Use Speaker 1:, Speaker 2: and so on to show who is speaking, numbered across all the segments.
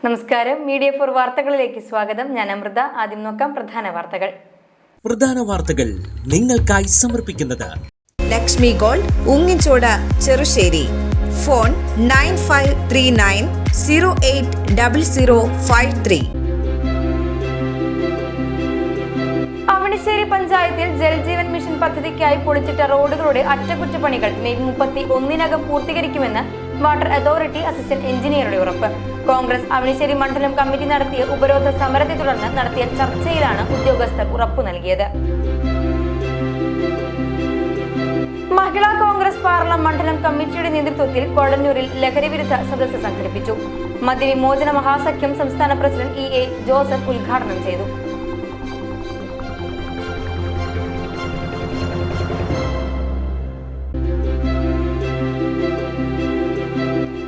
Speaker 1: നമസ്കാരം. Media for വാർത്തകളിലേക്ക് സ്വാഗതം. ഞാൻ അമൃത. ആദ്യം നോക്കാം പ്രധാന വാർത്തകൾ.
Speaker 2: നിങ്ങൾക്കായി സമർപ്പിക്കുന്നത്
Speaker 3: ലക്ഷ്മി ഗോൾഡ്, ഉങ്ങിച്ചോട്, ചെറുശ്ശേരി. ഫോൺ 9539080053.
Speaker 1: അവണിശ്ശേരി പഞ്ചായത്തിൽ ജൽജീവൻ മിഷൻ പദ്ധതിക്കായി പൊളിച്ചിട്ട റോഡുകളുടെ അറ്റകുറ്റപ്പണികൾ മെയ് 31 പൂർത്തീകരിക്കുമെന്ന് വാട്ടർ അതോറിറ്റി അസിസ്റ്റന്റ് എഞ്ചിനീയറുടെ ഉറപ്പ്. കോൺഗ്രസ് അവണിശ്ശേരി മണ്ഡലം കമ്മിറ്റി നടത്തിയ ഉപരോധ സമരത്തെ തുടർന്ന് നടത്തിയ ചർച്ചയിലാണ് ഉദ്യോഗസ്ഥർ ഉറപ്പു നൽകിയത്. മഹിളാ കോൺഗ്രസ് പാർലം മണ്ഡലം കമ്മിറ്റിയുടെ നേതൃത്വത്തിൽ കൊടന്നൂരിൽ ലഹരിവിരുദ്ധ സദസ്സ് സംഘടിപ്പിച്ചു. മദ്യവിമോചന മഹാസഖ്യം സംസ്ഥാന പ്രസിഡന്റ് EA ജോസഫ് ഉദ്ഘാടനം ചെയ്തു.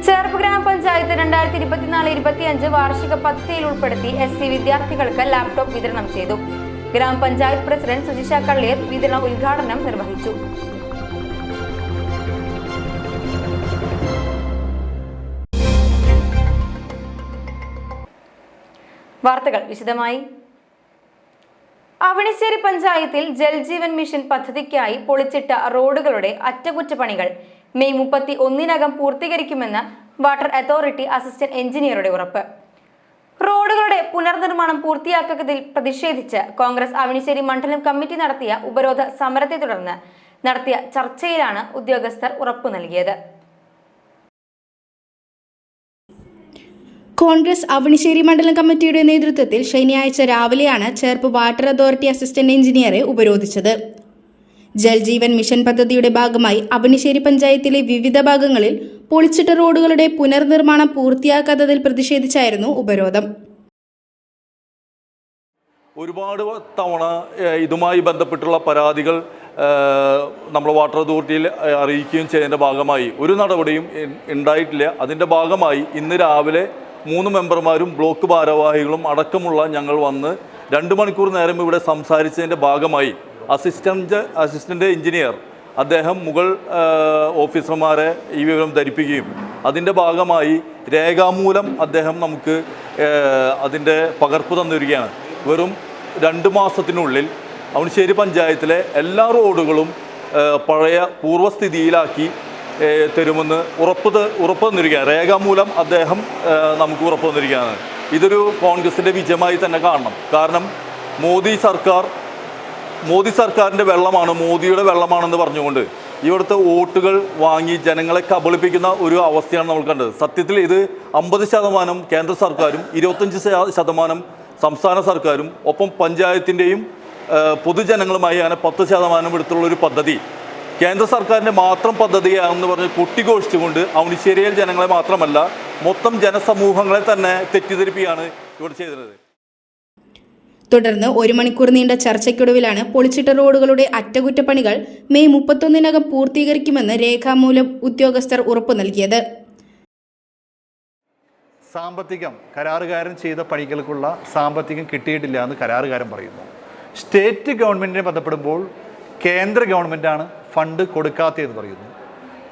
Speaker 1: ചേർപ്പ് ഗ്രാമപഞ്ചായത്ത് 2024-25 വാർഷിക പദ്ധതിയിൽ ഉൾപ്പെടുത്തി SC വിദ്യാർത്ഥികൾക്ക് ലാപ്ടോപ്പ് വിതരണം ചെയ്തു. ഗ്രാമപഞ്ചായത്ത് പ്രസിഡന്റ് സുജിഷ കള്ളിയർ വിതരണ ഉദ്ഘാടനം നിർവഹിച്ചു. വാർത്തകൾ വിശദമായി. അവണിശ്ശേരി പഞ്ചായത്തിൽ ജൽജീവൻ മിഷൻ പദ്ധതിക്കായി പൊളിച്ചിട്ട റോഡുകളുടെ അറ്റകുറ്റപ്പണികൾ മെയ് 31 പൂർത്തീകരിക്കുമെന്ന് വാട്ടർ അതോറിറ്റി അസിസ്റ്റന്റ് എഞ്ചിനീയറുടെ ഉറപ്പ്. റോഡുകളുടെ പുനർനിർമ്മാണം പൂർത്തിയാക്കാത്തതിൽ പ്രതിഷേധിച്ച് കോൺഗ്രസ് അവണിശ്ശേരി മണ്ഡലം കമ്മിറ്റി നടത്തിയ ഉപരോധ സമരത്തെ തുടർന്ന് നടത്തിയ ചർച്ചയിലാണ് ഉദ്യോഗസ്ഥർ ഉറപ്പു നൽകിയത്.
Speaker 4: കോൺഗ്രസ് അവണിശ്ശേരി മണ്ഡലം കമ്മിറ്റിയുടെ നേതൃത്വത്തിൽ ശനിയാഴ്ച രാവിലെയാണ് ചേർപ്പ് വാട്ടർ അതോറിറ്റി അസിസ്റ്റന്റ് എഞ്ചിനീയറെ ഉപരോധിച്ചത്. ജൽജീവൻ മിഷൻ പദ്ധതിയുടെ ഭാഗമായി അവണിശ്ശേരി പഞ്ചായത്തിലെ വിവിധ ഭാഗങ്ങളിൽ പൊളിച്ചിട്ട റോഡുകളുടെ പുനർനിർമ്മാണം പൂർത്തിയാക്കാത്തതിൽ പ്രതിഷേധിച്ചായിരുന്നു ഉപരോധം.
Speaker 5: ഒരുപാട് തവണ ഇതുമായി ബന്ധപ്പെട്ടുള്ള പരാതികൾ നമ്മൾ വാട്ടർ അതോറിറ്റിയിൽ അറിയിക്കുകയും ചെയ്തതിൻ്റെ ഭാഗമായി ഒരു നടപടിയും ഉണ്ടായിട്ടില്ല. അതിൻ്റെ ഭാഗമായി ഇന്ന് രാവിലെ 3 മെമ്പർമാരും ബ്ലോക്ക് ഭാരവാഹികളും അടക്കമുള്ള ഞങ്ങൾ വന്ന് 2 മണിക്കൂർ നേരം ഇവിടെ സംസാരിച്ചതിൻ്റെ ഭാഗമായി അസിസ്റ്റൻ്റ് എഞ്ചിനീയർ അദ്ദേഹം മുകൾ ഓഫീസർമാരെ ഈ വിവരം ധരിപ്പിക്കുകയും അതിൻ്റെ ഭാഗമായി രേഖാമൂലം അദ്ദേഹം നമുക്ക് അതിൻ്റെ പകർപ്പ് തന്നിരിക്കുകയാണ്. വെറും 2 മാസത്തിനുള്ളിൽ അവണിശ്ശേരി പഞ്ചായത്തിലെ എല്ലാ റോഡുകളും പഴയ പൂർവ്വസ്ഥിതിയിലാക്കി തരുമെന്ന് ഉറപ്പ് തന്നിരിക്കുകയാണ്. രേഖാമൂലം അദ്ദേഹം നമുക്ക് ഉറപ്പ് തന്നിരിക്കുകയാണ്. ഇതൊരു കോൺഗ്രസിൻ്റെ വിജയമായി തന്നെ കാണണം. കാരണം മോദി സർക്കാരിൻ്റെ വെള്ളമാണ്, മോദിയുടെ വെള്ളമാണെന്ന് പറഞ്ഞുകൊണ്ട് ഇവിടുത്തെ വോട്ടുകൾ വാങ്ങി ജനങ്ങളെ കബളിപ്പിക്കുന്ന ഒരു അവസ്ഥയാണ് നമ്മൾ കണ്ടത്. സത്യത്തിൽ ഇത് 50% കേന്ദ്ര സർക്കാരും 25% സംസ്ഥാന സർക്കാരും ഒപ്പം പഞ്ചായത്തിൻ്റെയും പൊതുജനങ്ങളുമായി അങ്ങനെ 10% എടുത്തുള്ളൊരു പദ്ധതി കേന്ദ്ര സർക്കാരിൻ്റെ മാത്രം പദ്ധതിയാണെന്ന് പറഞ്ഞ് കൊട്ടിഘോഷിച്ചുകൊണ്ട് അവണിശ്ശേരിയിൽ ജനങ്ങളെ മാത്രമല്ല മൊത്തം ജനസമൂഹങ്ങളെ തന്നെ തെറ്റിദ്ധരിപ്പിക്കുകയാണ് ഇവിടെ ചെയ്തത്.
Speaker 4: തുടർന്ന് 1 മണിക്കൂർ നീണ്ട ചർച്ചയ്ക്കൊടുവിലാണ് പൊളിച്ചിട്ട റോഡുകളുടെ അറ്റകുറ്റപ്പണികൾ മെയ് 31 പൂർത്തീകരിക്കുമെന്ന് രേഖാമൂലം ഉദ്യോഗസ്ഥർ ഉറപ്പു നൽകിയത്.
Speaker 6: സാമ്പത്തികം കരാറുകാരൻ ചെയ്ത പണികൾക്കുള്ള സാമ്പത്തികം കിട്ടിയിട്ടില്ല എന്ന് കരാറുകാരൻ പറയുന്നു. സ്റ്റേറ്റ് ഗവൺമെൻറ്റിനെ ബന്ധപ്പെടുമ്പോൾ കേന്ദ്ര ഗവൺമെൻറ്റാണ് ഫണ്ട് കൊടുക്കാത്തതെന്ന് പറയുന്നു.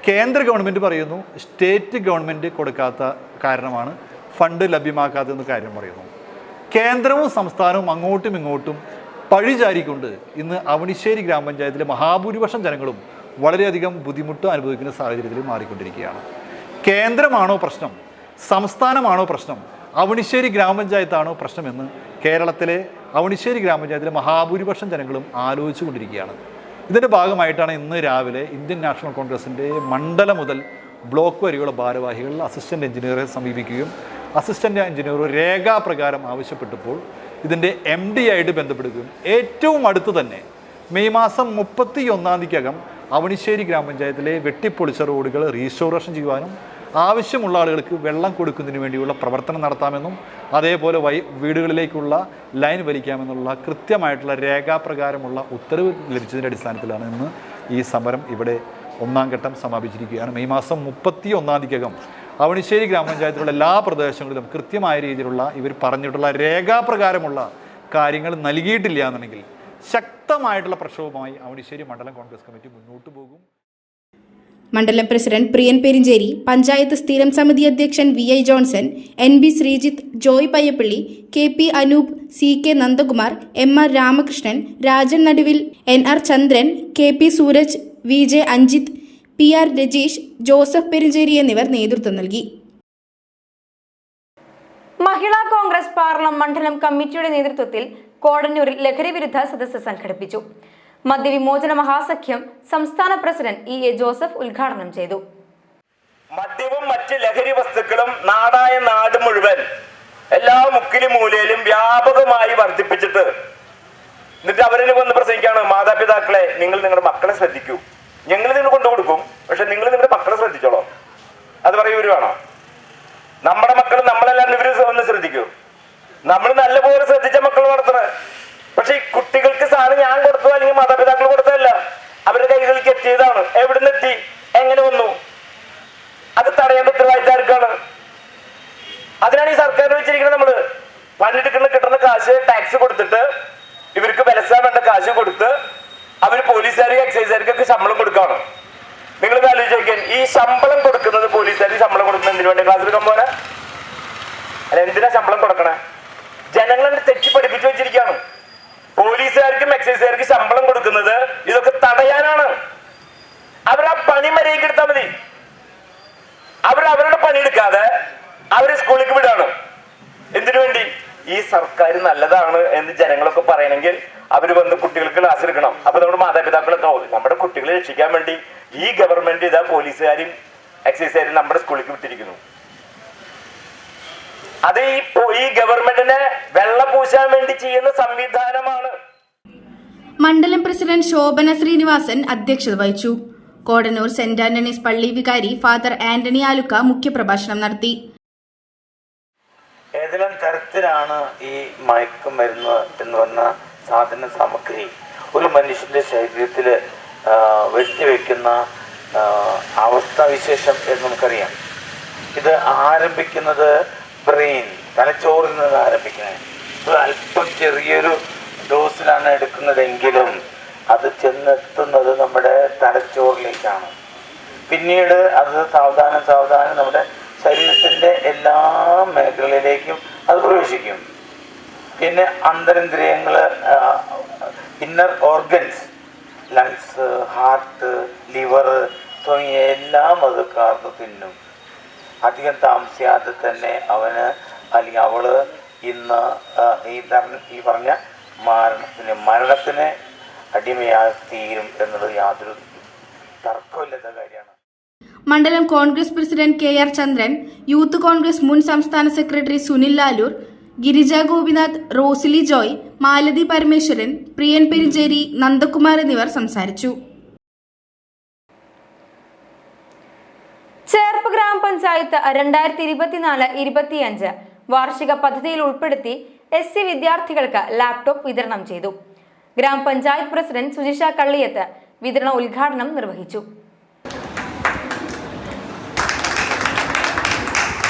Speaker 6: കേന്ദ്ര ഗവൺമെൻറ് പറയുന്നു സ്റ്റേറ്റ് ഗവൺമെൻറ് കൊടുക്കാത്ത കാരണമാണ് ഫണ്ട് ലഭ്യമാക്കാത്തതെന്ന് കാര്യം പറയുന്നു. കേന്ദ്രവും സംസ്ഥാനവും അങ്ങോട്ടും ഇങ്ങോട്ടും പഴിചാരിക്കൊണ്ട് ഇന്ന് അവണിശ്ശേരി ഗ്രാമപഞ്ചായത്തിലെ മഹാഭൂരിപക്ഷം ജനങ്ങളും വളരെയധികം ബുദ്ധിമുട്ട് അനുഭവിക്കുന്ന സാഹചര്യത്തിൽ മാറിക്കൊണ്ടിരിക്കുകയാണ്. കേന്ദ്രമാണോ പ്രശ്നം, സംസ്ഥാനമാണോ പ്രശ്നം, അവണിശ്ശേരി ഗ്രാമപഞ്ചായത്താണോ പ്രശ്നമെന്ന് കേരളത്തിലെ അവണിശ്ശേരി ഗ്രാമപഞ്ചായത്തിലെ മഹാഭൂരിപക്ഷം ജനങ്ങളും ആലോചിച്ചു കൊണ്ടിരിക്കുകയാണ്. ഇതിൻ്റെ ഭാഗമായിട്ടാണ് ഇന്ന് രാവിലെ ഇന്ത്യൻ നാഷണൽ കോൺഗ്രസിൻ്റെ മണ്ഡലം മുതൽ ബ്ലോക്ക് വരെയുള്ള ഭാരവാഹികൾ അസിസ്റ്റൻ്റ് എഞ്ചിനീയറെ സമീപിക്കുകയും അസിസ്റ്റൻ്റ് എഞ്ചിനീയർ രേഖാപ്രകാരം ആവശ്യപ്പെട്ടപ്പോൾ ഇതിൻ്റെ MD ആയിട്ട് ബന്ധപ്പെടുകയും ഏറ്റവും അടുത്ത് തന്നെ മെയ് 31 അവണിശ്ശേരി ഗ്രാമപഞ്ചായത്തിലെ വെട്ടിപ്പൊളിച്ച റോഡുകൾ റീസ്റ്റോറേഷൻ ചെയ്യുവാനും ആവശ്യമുള്ള ആളുകൾക്ക് വെള്ളം കൊടുക്കുന്നതിന് വേണ്ടിയുള്ള പ്രവർത്തനം നടത്താമെന്നും അതേപോലെ വീടുകളിലേക്കുള്ള ലൈൻ വലിക്കാമെന്നുള്ള കൃത്യമായിട്ടുള്ള രേഖാപ്രകാരമുള്ള ഉത്തരവ് ലഭിച്ചതിൻ്റെ അടിസ്ഥാനത്തിലാണ് ഇന്ന് ഈ സമരം ഇവിടെ 1ാം ഘട്ടം സമാപിച്ചിരിക്കുകയാണ്. മെയ് 31 അവണിശ്ശേരി ഗ്രാമപഞ്ചായത്തിലുള്ള എല്ലാ പ്രദേശങ്ങളിലും കൃത്യമായ രീതിയിലുള്ള ഇവർ പറഞ്ഞിട്ടുള്ള രേഖാപ്രകാരമുള്ള കാര്യങ്ങൾ നൽകിയിട്ടില്ല എന്നുണ്ടെങ്കിൽ ശക്തമായിട്ടുള്ള പ്രക്ഷോഭമായി അവണിശ്ശേരി മണ്ഡലം കോൺഗ്രസ് കമ്മിറ്റി മുന്നോട്ട് പോകും.
Speaker 4: മണ്ഡലം പ്രസിഡന്റ് പ്രിയൻ പെരിഞ്ചേരി, പഞ്ചായത്ത് സ്ഥിരം സമിതി അധ്യക്ഷൻ VI Johnson, NB Sreejith, Joy Payyappally, KP Anoop, CK Nandakumar, MR Ramakrishnan, Rajan Naduvil, NR Chandran, KP Sooraj, VJ Anjith, PR Rajeesh, Joseph Perincheri എന്നിവർ നേതൃത്വം നൽകി.
Speaker 1: മഹിളാ കോൺഗ്രസ് പാർലം മണ്ഡലം കമ്മിറ്റിയുടെ നേതൃത്വത്തിൽ കോടന്നൂരിൽ ലഹരി വിരുദ്ധ സദസ്സ് സംഘടിപ്പിച്ചു. മദ്യവിമോചന മഹാസഖ്യം സംസ്ഥാന പ്രസിഡന്റ് EA ജോസഫ് ഉദ്ഘാടനം ചെയ്തു.
Speaker 2: മദ്യവും മറ്റ് ലഹരി വസ്തുക്കളും നാടായ നാട് മുഴുവൻ എല്ലാ മുക്കിലും മൂലയിലും വ്യാപകമായി വർദ്ധിപ്പിച്ചിട്ട് എന്നിട്ട് അവരെ വന്ന് പ്രസംഗിക്കാണ്, മാതാപിതാക്കളെ നിങ്ങൾ നിങ്ങളുടെ മക്കളെ ശ്രദ്ധിക്കൂ, ഞങ്ങൾ നിങ്ങൾ കൊണ്ടുകൊടുക്കും, പക്ഷെ നിങ്ങൾ നിങ്ങളുടെ മക്കളെ ശ്രദ്ധിച്ചോളൂ. അത് പറയൂര് വേണോ? നമ്മുടെ മക്കൾ നമ്മളെല്ലാം ഇവര് ഒന്ന് ശ്രദ്ധിക്കൂ. നമ്മൾ നല്ലപോലെ ശ്രദ്ധിച്ച മക്കൾ വളർത്തണേ. പക്ഷെ ഈ കുട്ടികൾക്ക് സാധനം ഞാൻ കൊടുത്തതോ അല്ലെങ്കിൽ മാതാപിതാക്കൾ കൊടുത്തതല്ല, അവരുടെ കൈകളിലേക്ക് എത്തിയതാണ്. എവിടുന്ന് എത്തി, എങ്ങനെ വന്നു, അത് തടയേണ്ട ഉത്തരവാദിത്തം ആർക്കാണ്? അതിനാണ് ഈ സർക്കാർ വെച്ചിരിക്കുന്നത്. നമ്മള് പണിയെടുക്കുന്ന കിട്ടുന്ന കാശ് ടാക്സ് കൊടുത്തിട്ട് ഇവർക്ക് വിലസാൻ വേണ്ട കാശ് കൊടുത്ത് അവര് പോലീസുകാർക്ക് എക്സൈസുകാർക്കൊക്കെ ശമ്പളം കൊടുക്കുകയാണ്. നിങ്ങൾ ആലോചിക്കാൻ, ഈ ശമ്പളം കൊടുക്കുന്നത് പോലീസുകാർക്ക് ശമ്പളം കൊടുക്കുന്നത് എന്തിനു വേണ്ടി? ക്ലാസ് എടുക്കാൻ പോലെ അല്ല, എന്തിനാ ശമ്പളം കൊടുക്കണേ? ജനങ്ങളെ തെറ്റി പഠിപ്പിച്ചു വെച്ചിരിക്കുകയാണ്. പോലീസുകാർക്കും എക്സൈസുകാർക്കും ശമ്പളം കൊടുക്കുന്നത് ഇതൊക്കെ തടയാനാണ്. അവരാ പണി മര്യാദയ്ക്ക് എടുത്താൽ മതി. അവരുടെ പണിയെടുക്കാതെ അവരെ സ്കൂളിലേക്ക് വിടാണ്. എന്തിനു വേണ്ടി? ഈ സർക്കാർ നല്ലതാണ് എന്ന് ജനങ്ങളൊക്കെ പറയണമെങ്കിൽ അവർ വന്ന് കുട്ടികൾക്ക് ക്ലാസ് എടുക്കണം. അപ്പൊ നമ്മുടെ മാതാപിതാക്കളൊക്കെ നമ്മുടെ കുട്ടികളെ രക്ഷിക്കാൻ വേണ്ടി ഈ ഗവൺമെന്റ് ഇതാ പോലീസുകാരും എക്സൈസുകാരും നമ്മുടെ സ്കൂളിലേക്ക് വിട്ടിരിക്കുന്നു. അത് ഈ ഗവൺമെന്റിനെ വെള്ളപൂശാൻ വേണ്ടി ചെയ്യുന്ന സംവിധാനമാണ്.
Speaker 4: മണ്ഡലം പ്രസിഡന്റ് ശോഭന ശ്രീനിവാസൻ അധ്യക്ഷത വഹിച്ചു. കോടന്നൂർ സെന്റ് ആന്റണീസ് പള്ളി വികാരി ഫാദർ ആന്റണി ആലുക്ക മുഖ്യപ്രഭാഷണം നടത്തി.
Speaker 2: ഏതെല്ലാം തരത്തിലാണ് ഈ മയക്കുമരുന്ന് എന്ന് പറഞ്ഞ സാധന സാമഗ്രി ഒരു മനുഷ്യന്റെ ശരീരത്തിൽ വെട്ടിവെക്കുന്ന അവസ്ഥാവിശേഷം എന്ന് നമുക്കറിയാം. ഇത് ആരംഭിക്കുന്നത് ബ്രെയിൻ, തലച്ചോറിൽ നിന്ന് ആരംഭിക്കുന്നത്. ഒരു അല്പം ചെറിയൊരു ഡോസിലാണ് എടുക്കുന്നതെങ്കിലും അത് ചെന്നെത്തുന്നത് നമ്മുടെ തലച്ചോറിലേക്കാണ്. പിന്നീട് അത് സാവധാനം നമ്മുടെ ശരീരത്തിൻ്റെ എല്ലാ മേഖലകളിലേക്കും അത് പ്രവേശിക്കും. പിന്നെ അന്തരേന്ദ്രിയങ്ങൾ, inner organs, lungs, heart, liver തുടങ്ങിയ എല്ലാം അത് കാർന്ന് തിന്നും. അധികം താമസിയാതെ തന്നെ അവന് അല്ലെങ്കിൽ അവള് ഇന്ന് ഈ പറഞ്ഞ മരണത്തിന് അടിമയായി തീരും എന്നുള്ളത് യാതൊരു തർക്കമില്ലാത്ത കാര്യമാണ്.
Speaker 4: മണ്ഡലം കോൺഗ്രസ് പ്രസിഡന്റ് KR ചന്ദ്രൻ, യൂത്ത് കോൺഗ്രസ് മുൻ സംസ്ഥാന സെക്രട്ടറി സുനിൽ ലാലൂർ, ഗിരിജ ഗോപിനാഥ്, റോസിലി ജോയ്, മാലതി പരമേശ്വരൻ, പ്രിയൻ പെരിഞ്ചേരി, നന്ദകുമാർ എന്നിവർ സംസാരിച്ചു.
Speaker 1: ചേർപ്പ് ഗ്രാമപഞ്ചായത്ത് 2024-25 വാർഷിക പദ്ധതിയിൽ ഉൾപ്പെടുത്തി SC വിദ്യാർത്ഥികൾക്ക് ലാപ്ടോപ്പ് വിതരണം ചെയ്തു. ഗ്രാമപഞ്ചായത്ത് പ്രസിഡന്റ് സുജിഷ കള്ളിയത്ത് വിതരണ ഉദ്ഘാടനം നിർവഹിച്ചു.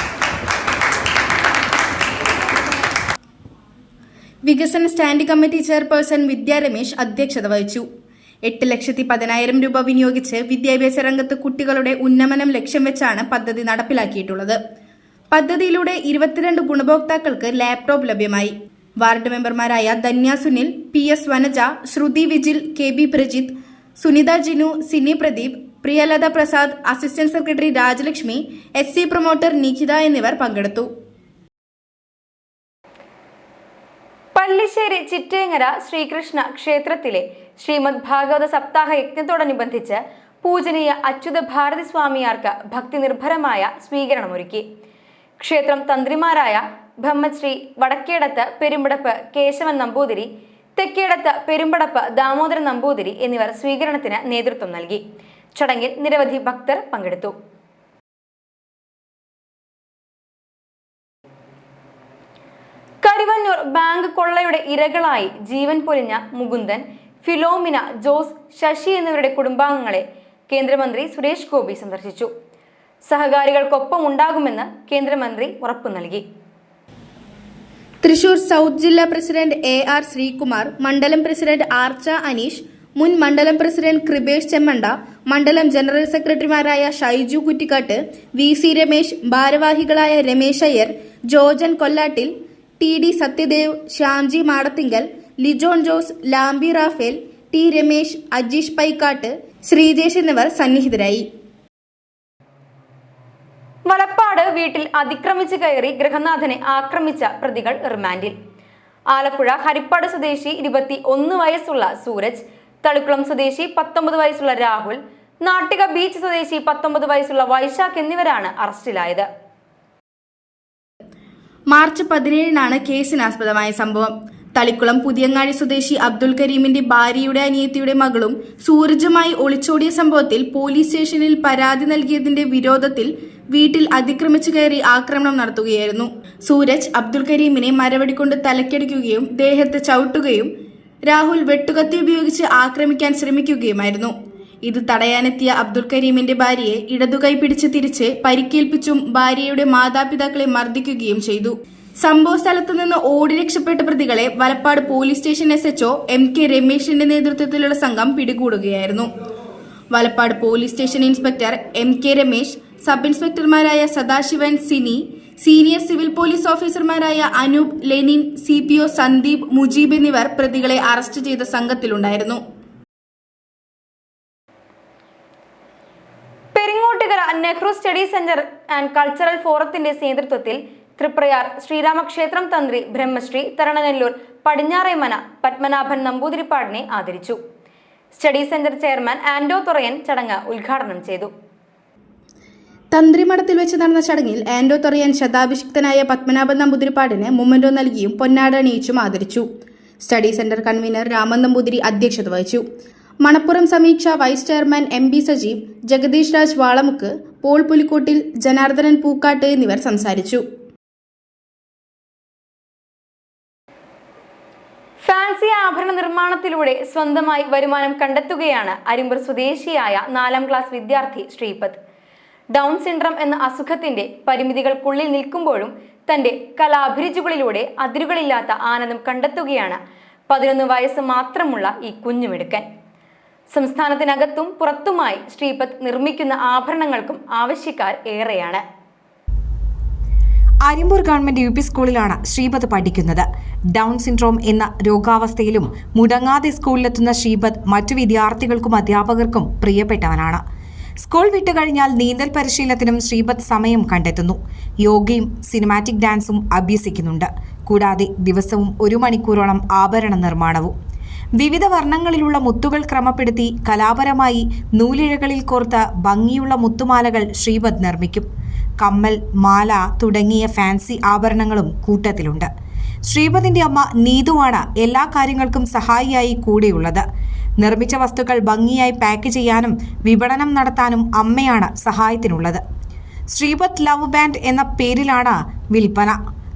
Speaker 4: വികസന സ്റ്റാൻഡിംഗ് കമ്മിറ്റി ചെയർപേഴ്സൺ വിദ്യാ രമേശ് അധ്യക്ഷത വഹിച്ചു. 8,10,000 രൂപ വിനിയോഗിച്ച് വിദ്യാഭ്യാസ രംഗത്ത് കുട്ടികളുടെ ഉന്നമനം ലക്ഷ്യം വെച്ചാണ് പദ്ധതി നടപ്പിലാക്കിയിട്ടുള്ളത്. പദ്ധതിയിലൂടെ 22 ഗുണഭോക്താക്കൾക്ക് ലാപ്ടോപ്പ് ലഭ്യമായി. വാർഡ് മെമ്പർമാരായ Dhanya Sunil, PS Vanaja, Shruthi Vijil, KB Prajith, Sunitha Jinu, Sini Pradeep, Priyalatha Prasad, assistant secretary Rajalakshmi, SC promoter Nikhitha എന്നിവർ പങ്കെടുത്തു.
Speaker 1: പള്ളിശ്ശേരി ചിറ്റേങ്ങര ശ്രീകൃഷ്ണ ക്ഷേത്രത്തിലെ ശ്രീമദ് ഭാഗവത സപ്താഹ യജ്ഞത്തോടനുബന്ധിച്ച് പൂജനീയ അച്യുത ഭാരതി സ്വാമിയാർക്ക് ഭക്തിനിർഭരമായ സ്വീകരണമൊരുക്കി. ക്ഷേത്രം തന്ത്രിമാരായ ബ്രഹ്മശ്രീ വടക്കേടത്ത് പെരുമ്പടപ്പ് കേശവൻ നമ്പൂതിരി, തെക്കേടത്ത് പെരുമ്പടപ്പ് ദാമോദരൻ നമ്പൂതിരി എന്നിവർ സ്വീകരണത്തിന് നേതൃത്വം നൽകി. ചടങ്ങിൽ നിരവധി ഭക്തർ പങ്കെടുത്തു. കരുവന്നൂർ ബാങ്ക് കൊള്ളയുടെ ഇരകളായി ജീവൻ പൊലിഞ്ഞ മുകുന്ദൻ, ഫിലോമിന, ജോസ്, ശശി എന്നിവരുടെ കുടുംബാംഗങ്ങളെ കേന്ദ്രമന്ത്രി സുരേഷ് ഗോപി സന്ദർശിച്ചു. സഹകാരികൾക്കൊപ്പം ഉണ്ടാകുമെന്ന് കേന്ദ്രമന്ത്രി ഉറപ്പു നൽകി.
Speaker 4: തൃശൂർ സൗത്ത് ജില്ലാ പ്രസിഡന്റ് AR ശ്രീകുമാർ, മണ്ഡലം പ്രസിഡന്റ് ആർച്ച അനീഷ്, മുൻ മണ്ഡലം പ്രസിഡന്റ് കൃപേഷ് ചെമ്മണ്ട, മണ്ഡലം ജനറൽ സെക്രട്ടറിമാരായ ഷൈജു കുറ്റിക്കാട്ട്, VC രമേശ്, ഭാരവാഹികളായ രമേശ് അയ്യർ, ജോജൻ കൊല്ലാട്ടിൽ, TD സത്യദേവ്, ശ്യാംജി മാടത്തിങ്കൽ, ലിജോൺ ജോസ്, ലാംബി റാഫേൽ, T രമേശ്, അജീഷ് പൈക്കാട്ട്, ശ്രീജേഷ് എന്നിവർ സന്നിഹിതരായി.
Speaker 1: വലപ്പാട് വീട്ടിൽ അതിക്രമിച്ചു കയറി ഗൃഹനാഥനെ ആക്രമിച്ച പ്രതികൾ റിമാൻഡിൽ. ആലപ്പുഴ ഹരിപ്പാട് സ്വദേശി 21 വയസ്സുള്ള സൂരജ്, തളിക്കുളം സ്വദേശി 19 വയസ്സുള്ള രാഹുൽ, നാട്ടിക ബീച്ച് സ്വദേശി 19 വയസ്സുള്ള വൈശാഖ് എന്നിവരാണ് അറസ്റ്റിലായത്.
Speaker 4: മാർച്ച് 17-നാണ് കേസിനാസ്പദമായ സംഭവം. തളിക്കുളം പുതിയങ്ങാടി സ്വദേശി അബ്ദുൽ കരീമിന്റെ ഭാര്യയുടെ അനിയത്തിയുടെ മകളും സൂരജുമായി ഒളിച്ചോടിയ സംഭവത്തിൽ പോലീസ് സ്റ്റേഷനിൽ പരാതി നൽകിയതിന്റെ വിരോധത്തിൽ വീട്ടിൽ അതിക്രമിച്ചു കയറി ആക്രമണം നടത്തുകയായിരുന്നു. സൂരജ് അബ്ദുൽ കരീമിനെ മരവടികൊണ്ട് തലക്കടിക്കുകയും ദേഹത്ത് ചവിട്ടുകയും രാഹുൽ വെട്ടുകത്തി ഉപയോഗിച്ച് ആക്രമിക്കാൻ ശ്രമിക്കുകയുമായിരുന്നു. ഇത് തടയാനെത്തിയ അബ്ദുൽ കരീമിന്റെ ഭാര്യയെ ഇടതുകൈ പിടിച്ച് തിരിച്ച് പരിക്കേൽപ്പിച്ചും ഭാര്യയുടെ മാതാപിതാക്കളെ മർദ്ദിക്കുകയും ചെയ്തു. സംഭവ സ്ഥലത്തു നിന്ന് ഓടി രക്ഷപ്പെട്ട പ്രതികളെ Valappad police station SHO MK രമേശിന്റെ നേതൃത്വത്തിലുള്ള സംഘം പിടികൂടുകയായിരുന്നു. Valappad police station inspector MK Ramesh, sub ഇൻസ്പെക്ടർമാരായ Sadasivan, Sini, senior civil police ഓഫീസർമാരായ അനൂപ്, ലെനിൻ, CPO സന്ദീപ്, മുജീബ് എന്നിവർ പ്രതികളെ അറസ്റ്റ് ചെയ്ത സംഘത്തിലുണ്ടായിരുന്നു.
Speaker 1: Peringottukara Nehru study centre and cultural ഫോറത്തിന്റെ നേതൃത്വത്തിൽ തൃപ്രയാർ ശ്രീരാമക്ഷേത്രം തന്ത്രി ബ്രഹ്മശ്രീ തരണനെല്ലൂർ പടിഞ്ഞാറേമന പത്മനാഭൻ നമ്പൂതിരിപ്പാടിനെ ആദരിച്ചു. സ്റ്റഡി സെന്റർ ചെയർമാൻ ആൻഡോ തുറയൻ ചടങ്ങ് ഉദ്ഘാടനം ചെയ്തു.
Speaker 4: തന്ത്രിമഠത്തിൽ വെച്ച് നടന്ന ചടങ്ങിൽ ആൻഡോ തുറയൻ ശതാഭിഷിക്തനായ പത്മനാഭൻ നമ്പൂതിരിപ്പാടിന് മൊമെന്റോ നൽകിയും പൊന്നാട അണിയിച്ചും ആദരിച്ചു. Study centre convener Raman Namboothiri അധ്യക്ഷത വഹിച്ചു. Manappuram Sameeksha vice chairman MB Sajeev, Jagadish Raj Valamukku, Paul Pulikkottil, Janardhanan Pookkat എന്നിവർ സംസാരിച്ചു.
Speaker 1: ഫാൻസി ആഭരണ നിർമ്മാണത്തിലൂടെ സ്വന്തമായി വരുമാനം കണ്ടെത്തുകയാണ് അരിമ്പൂർ സ്വദേശിയായ 4ാം ക്ലാസ് വിദ്യാർത്ഥി ശ്രീപദ്. ഡൗൺ സിൻഡ്രം എന്ന അസുഖത്തിന്റെ പരിമിതികൾക്കുള്ളിൽ നിൽക്കുമ്പോഴും തന്റെ കലാഭിരുചികളിലൂടെ അതിരുകളില്ലാത്ത ആനന്ദം കണ്ടെത്തുകയാണ് 11 വയസ്സ് മാത്രമുള്ള ഈ കുഞ്ഞുമിടുക്കൻ. സംസ്ഥാനത്തിനകത്തും പുറത്തുമായി ശ്രീപദ് നിർമ്മിക്കുന്ന ആഭരണങ്ങൾക്കും ആവശ്യക്കാർ ഏറെയാണ്.
Speaker 7: അരിമ്പൂർ ഗവൺമെന്റ് UP സ്കൂളിലാണ് ശ്രീപദ് പഠിക്കുന്നത്. ഡൗൺ സിൻഡ്രോം എന്ന രോഗാവസ്ഥയിലും മുടങ്ങാതെ സ്കൂളിലെത്തുന്ന ശ്രീപദ് മറ്റു വിദ്യാർത്ഥികൾക്കും അധ്യാപകർക്കും പ്രിയപ്പെട്ടവനാണ്. സ്കൂൾ വിട്ടുകഴിഞ്ഞാൽ നീന്തൽ പരിശീലനത്തിനും ശ്രീപദ് സമയം കണ്ടെത്തുന്നു. യോഗയും സിനിമാറ്റിക് ഡാൻസും അഭ്യസിക്കുന്നുണ്ട്. കൂടാതെ ദിവസവും 1 മണിക്കൂറോളം ആഭരണ നിർമ്മാണവും. വിവിധ വർണ്ണങ്ങളിലുള്ള മുത്തുകൾ ക്രമപ്പെടുത്തി കലാപരമായി നൂലിഴകളിൽ കോർത്ത് ഭംഗിയുള്ള മുത്തുമാലകൾ ശ്രീപദ് നിർമ്മിക്കും. കമ്മൽ, മാല തുടങ്ങിയ ഫാൻസി ആഭരണങ്ങളും കൂട്ടത്തിലുണ്ട്. ശ്രീപദിന്റെ അമ്മ നീതുവാണ് എല്ലാ കാര്യങ്ങൾക്കും സഹായിയായി കൂടെയുള്ളത്. നിർമ്മിച്ച വസ്തുക്കൾ ഭംഗിയായി പാക്ക് ചെയ്യാനും വിപണനം നടത്താനും അമ്മയാണ് സഹായത്തിനുള്ളത്. ശ്രീപദ് ലവ് ബാൻഡ് എന്ന പേരിലാണ് വിൽപ്പന.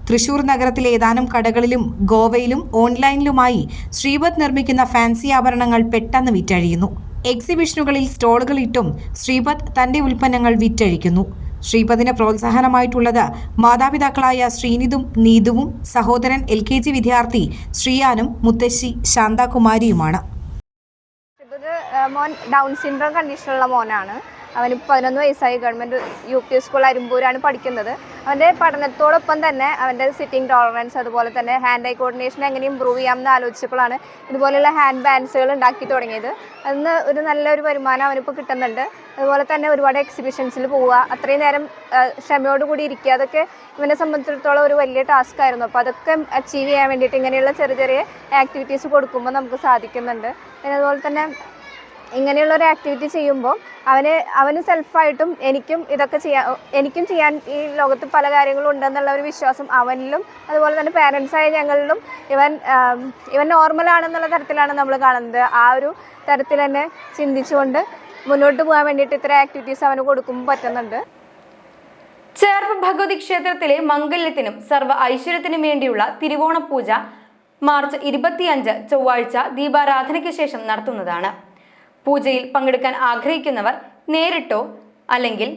Speaker 7: തൃശൂർ നഗരത്തിലെ ഏതാനും കടകളിലും ഗോവയിലും ഓൺലൈനിലുമായി ശ്രീപദ് നിർമ്മിക്കുന്ന ഫാൻസി ആഭരണങ്ങൾ പെട്ടെന്ന് വിറ്റഴിയുന്നു. എക്സിബിഷനുകളിൽ സ്റ്റോളുകൾ ഇട്ടും ശ്രീപദ് തന്റെ ഉൽപ്പന്നങ്ങൾ വിറ്റഴിക്കുന്നു. ശ്രീപദിന് പ്രോത്സാഹനമായിട്ടുള്ളത് മാതാപിതാക്കളായ ശ്രീനിതും നീതുവും സഹോദരൻ LKG വിദ്യാർത്ഥി ശ്രീയാനും മുത്തശ്ശി ശാന്താകുമാരിയുമാണ്.
Speaker 8: മോൻ ഡൗൺ സിൻഡ്രോം കണ്ടീഷനുള്ള മോനാണ്. അവന് 11 വയസ്സായി. ഗവൺമെൻറ് UP സ്കൂൾ അരിമ്പൂരാണ് പഠിക്കുന്നത്. അവൻ്റെ പഠനത്തോടൊപ്പം തന്നെ അവൻ്റെ സിറ്റിംഗ് ടോളറൻസ്, അതുപോലെ തന്നെ ഹാൻഡ് ഐ കോർഡിനേഷൻ എങ്ങനെ ഇമ്പ്രൂവ് ചെയ്യാമെന്ന് ആലോചിച്ചപ്പോഴാണ് ഇതുപോലെയുള്ള ഹാൻഡ് ബാൻഡ്സുകൾ ഉണ്ടാക്കി തുടങ്ങിയത്. അതിന് ഒരു നല്ലൊരു വരുമാനം അവനിപ്പോൾ കിട്ടുന്നുണ്ട്. അതുപോലെ തന്നെ ഒരുപാട് എക്സിബിഷൻസിൽ പോവുക, അത്രയും നേരം ക്ഷമയോടുകൂടി ഇരിക്കുക, അതൊക്കെ ഇവനെ സംബന്ധിച്ചിടത്തോളം ഒരു വലിയ ടാസ്ക് ആയിരുന്നു. അപ്പോൾ അതൊക്കെ അച്ചീവ് ചെയ്യാൻ വേണ്ടിയിട്ട് ഇങ്ങനെയുള്ള ചെറിയ ചെറിയ ആക്ടിവിറ്റീസ് കൊടുക്കുമ്പോൾ നമുക്ക് സാധിക്കുന്നുണ്ട്. പിന്നെ അതുപോലെ തന്നെ ഇങ്ങനെയുള്ളൊരു ആക്ടിവിറ്റി ചെയ്യുമ്പോൾ അവന് സെൽഫായിട്ടും എനിക്കും ചെയ്യാൻ ഈ ലോകത്ത് പല കാര്യങ്ങളും ഉണ്ടെന്നുള്ള ഒരു വിശ്വാസം അവനിലും, അതുപോലെ തന്നെ പാരൻസായ ഞങ്ങളിലും ഇവൻ നോർമലാണെന്നുള്ള തരത്തിലാണ് നമ്മൾ കാണുന്നത്. ആ ഒരു തരത്തിൽ തന്നെ ചിന്തിച്ചുകൊണ്ട് മുന്നോട്ട് പോകാൻ വേണ്ടിയിട്ട് ഇത്തരം ആക്ടിവിറ്റീസ് അവന് കൊടുക്കുമ്പോൾ പറ്റുന്നുണ്ട്.
Speaker 1: ചേർപ്പ് ഭഗവതി ക്ഷേത്രത്തിലെ മംഗല്യത്തിനും സർവ്വ ഐശ്വര്യത്തിനും വേണ്ടിയുള്ള തിരുവോണപൂജ മാർച്ച് 25 ചൊവ്വാഴ്ച ദീപാരാധനയ്ക്ക് ശേഷം നടത്തുന്നതാണ്. പൂജയിൽ പങ്കെടുക്കാൻ ആഗ്രഹിക്കുന്നവർ നേരിട്ടോ അല്ലെങ്കിൽ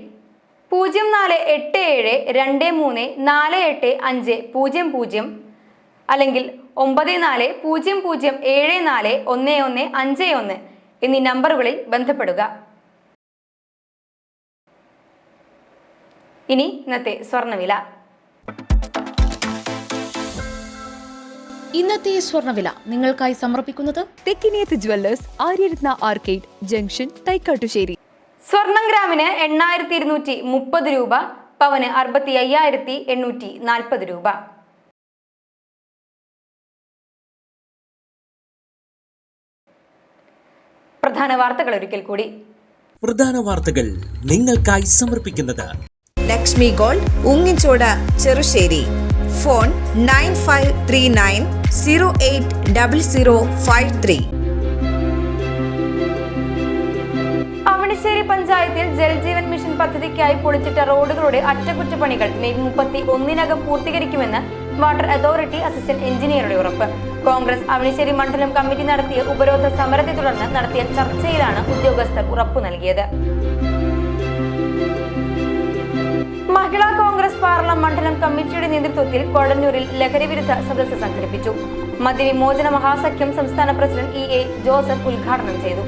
Speaker 1: 0487234850 അല്ലെങ്കിൽ 9400741151 എന്നീ നമ്പറുകളിൽ ബന്ധപ്പെടുക. ഇനി ഇന്നത്തെ സ്വർണ്ണവില.
Speaker 9: ഇന്നത്തെ സ്വർണ്ണവില നിങ്ങൾക്കായി സമർപ്പിക്കുന്നത്
Speaker 10: Thekkiniyath jewellers, Aryaratna arcade junction, Thaikkattussery.
Speaker 1: സ്വർണം ഗ്രാമിന് 8230 രൂപ, പവന് 65,840 രൂപ. പ്രധാന വാർത്തകൾ ഒരിക്കൽ കൂടി.
Speaker 11: പ്രധാന വാർത്തകൾ നിങ്ങൾക്കായി സമർപ്പിക്കുന്നത്
Speaker 3: ലക്ഷ്മി ഗോൾഡ്, ഉങ്ങിച്ചോട്, ചെറുശ്ശേരി. ഫോൺ 9539080053.
Speaker 1: അവണിശ്ശേരി പഞ്ചായത്തിൽ ജൽജീവൻ മിഷൻ പദ്ധതിക്കായി പൊളിച്ചിട്ട റോഡുകളുടെ അറ്റകുറ്റപ്പണികൾ മെയ് 31 പൂർത്തീകരിക്കുമെന്ന് വാട്ടർ അതോറിറ്റി അസിസ്റ്റന്റ് എഞ്ചിനീയറുടെ ഉറപ്പ്. കോൺഗ്രസ് അവണിശ്ശേരി മണ്ഡലം കമ്മിറ്റി നടത്തിയ ഉപരോധ സമരത്തെ തുടർന്ന് നടത്തിയ ചർച്ചയിലാണ് ഉദ്യോഗസ്ഥർ ഉറപ്പു നൽകിയത്. മഹിളാ കോൺഗ്രസ് പാർലം മണ്ഡലം കമ്മിറ്റിയുടെ നേതൃത്വത്തിൽ കൊടന്നൂരിൽ ലഹരിവിരുദ്ധ സദസ്സ് സംഘടിപ്പിച്ചു. മദ്യവിമോചന മഹാസഖ്യം സംസ്ഥാന പ്രസിഡന്റ് EA ജോസഫ് ഉദ്ഘാടനം ചെയ്തു.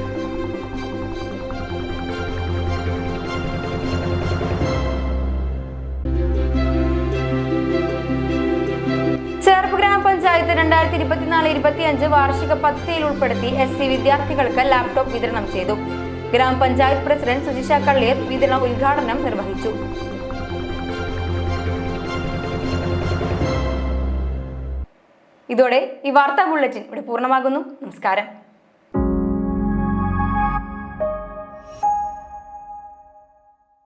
Speaker 1: ചേർപ്പ് ഗ്രാമപഞ്ചായത്ത് 2024-25 വാർഷിക പദ്ധതിയിൽ ഉൾപ്പെടുത്തി SC വിദ്യാർത്ഥികൾക്ക് ലാപ്ടോപ്പ് വിതരണം ചെയ്തു. ഗ്രാമപഞ്ചായത്ത് പ്രസിഡന്റ് സുജിഷ കള്ളിയർ വിതരണ ഉദ്ഘാടനം നിർവഹിച്ചു. ഇതോടെ ഈ വാർത്താ ബുള്ളറ്റിൻ ഇവിടെ പൂർണ്ണമാകുന്നു. നമസ്കാരം.